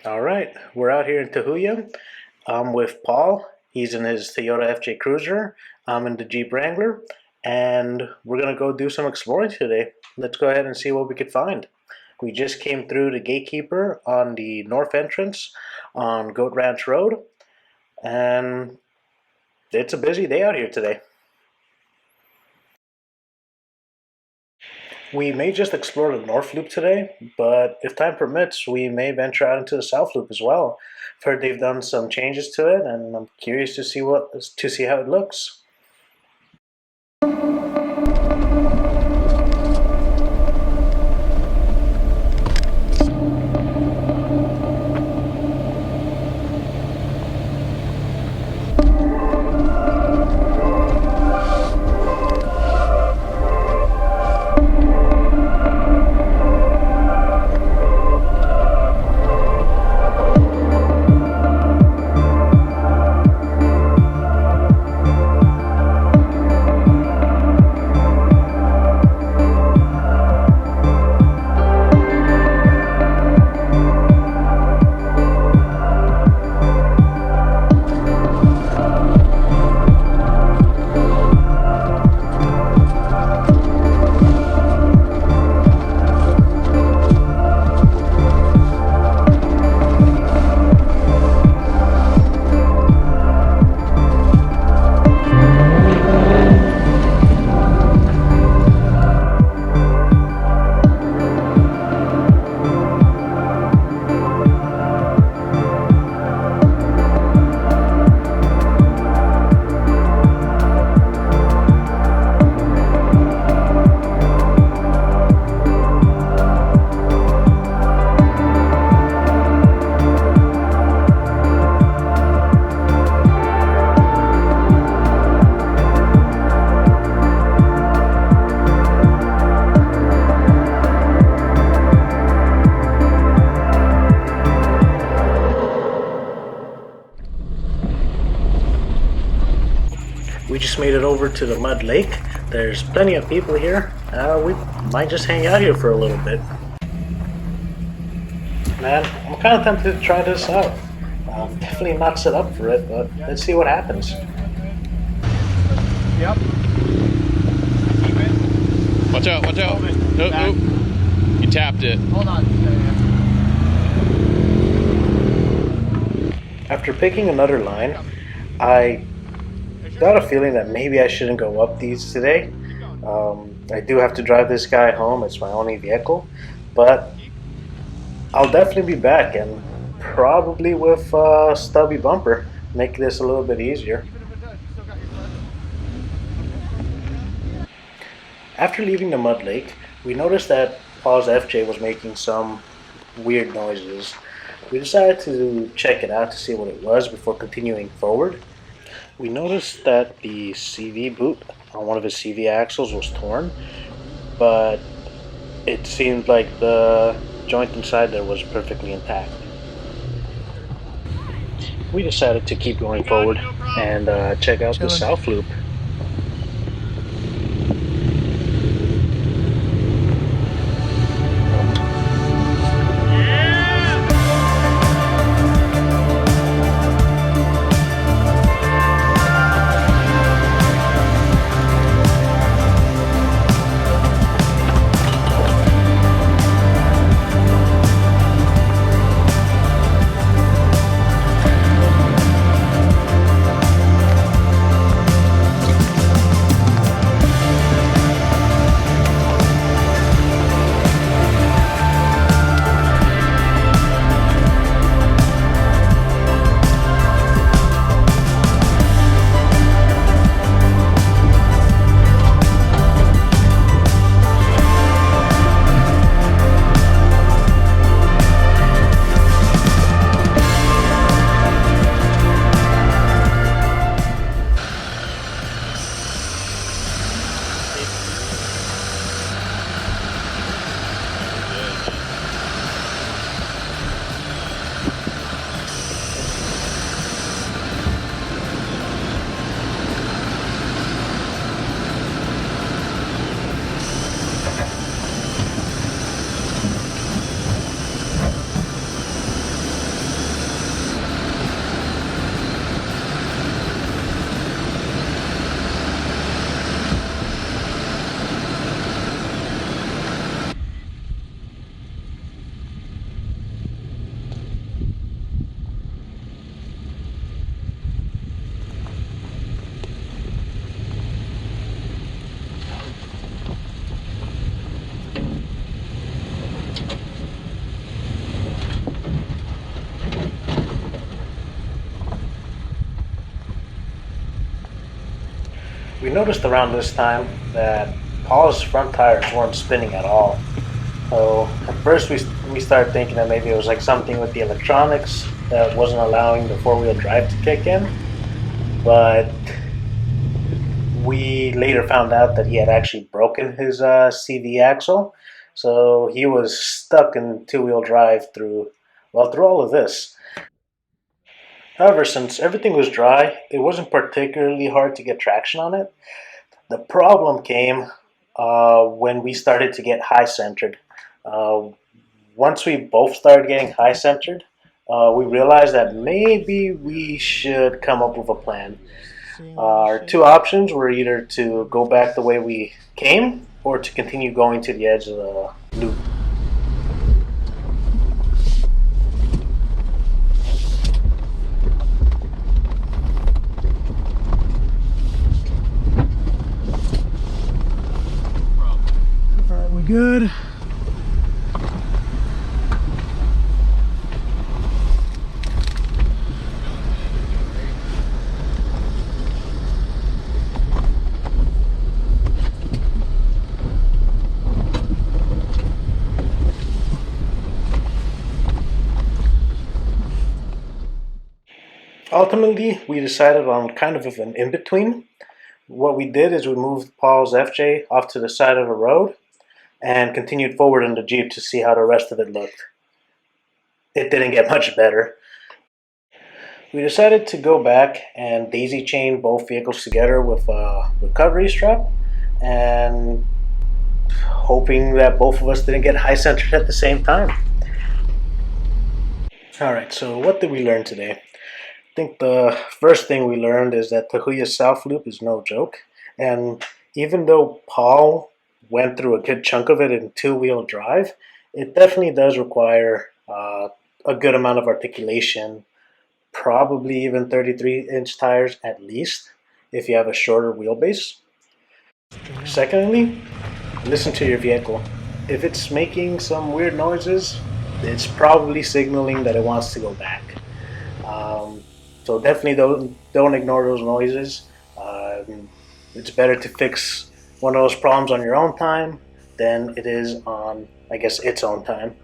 All right, we're out here in Tahuya. I'm with Paul. He's in his Toyota FJ Cruiser. I'm in the Jeep Wrangler, and we're gonna go do some exploring today. Let's go ahead and see what we could find. We just came through the gatekeeper on the north entrance on Goat Ranch Road, and it's a busy day out here today. We may just explore the North Loop today, but if time permits, we may venture out into the South Loop as well. I've heard they've done some changes to it, and I'm curious to see how it looks. We just made it over to the Mud Lake. There's plenty of people here. We might just hang out here for a little bit. Man, I'm kind of tempted to try this out. Definitely not set up for it, but let's see what happens. Yep. Watch out, watch out. Nope, nope. You tapped it. Hold on. After picking another line, I got a feeling that maybe I shouldn't go up these today. I do have to drive this guy home. It's my only vehicle, but I'll definitely be back, and probably with a stubby bumper, make this a little bit easier. After leaving the Mud Lake, we noticed that Paul's FJ was making some weird noises. We decided to check it out to see what it was before continuing forward. We noticed that the CV boot on one of his CV axles was torn, but it seemed like the joint inside there was perfectly intact. We decided to keep going forward and check out the South Loop. noticed around this time that Paul's front tires weren't spinning at all. So at first we started thinking that maybe it was like something with the electronics that wasn't allowing the four-wheel drive to kick in. But we later found out that he had actually broken his CV axle. So he was stuck in two-wheel drive through all of this. However, since everything was dry, it wasn't particularly hard to get traction on it. The problem came when we started to get high centered. Uh, Once we both started getting high centered, we realized that maybe we should come up with a plan. Our two options were either to go back the way we came or to continue going to the edge of the loop. Alright, we good? Ultimately, we decided on kind of an in-between. What we did is we moved Paul's FJ off to the side of the road and continued forward in the Jeep to see how the rest of it looked. It didn't get much better. We decided to go back and daisy chain both vehicles together with a recovery strap, and hoping that both of us didn't get high centered at the same time. Alright, so what did we learn today? I think the first thing we learned is that Tahuya South Loop is no joke, and even though Paul went through a good chunk of it in two-wheel drive, it definitely does require a good amount of articulation, probably even 33-inch tires at least, if you have a shorter wheelbase. Secondly, listen to your vehicle. If it's making some weird noises, it's probably signaling that it wants to go back. So definitely don't ignore those noises. It's better to fix one of those problems on your own time than it is on, I guess, its own time.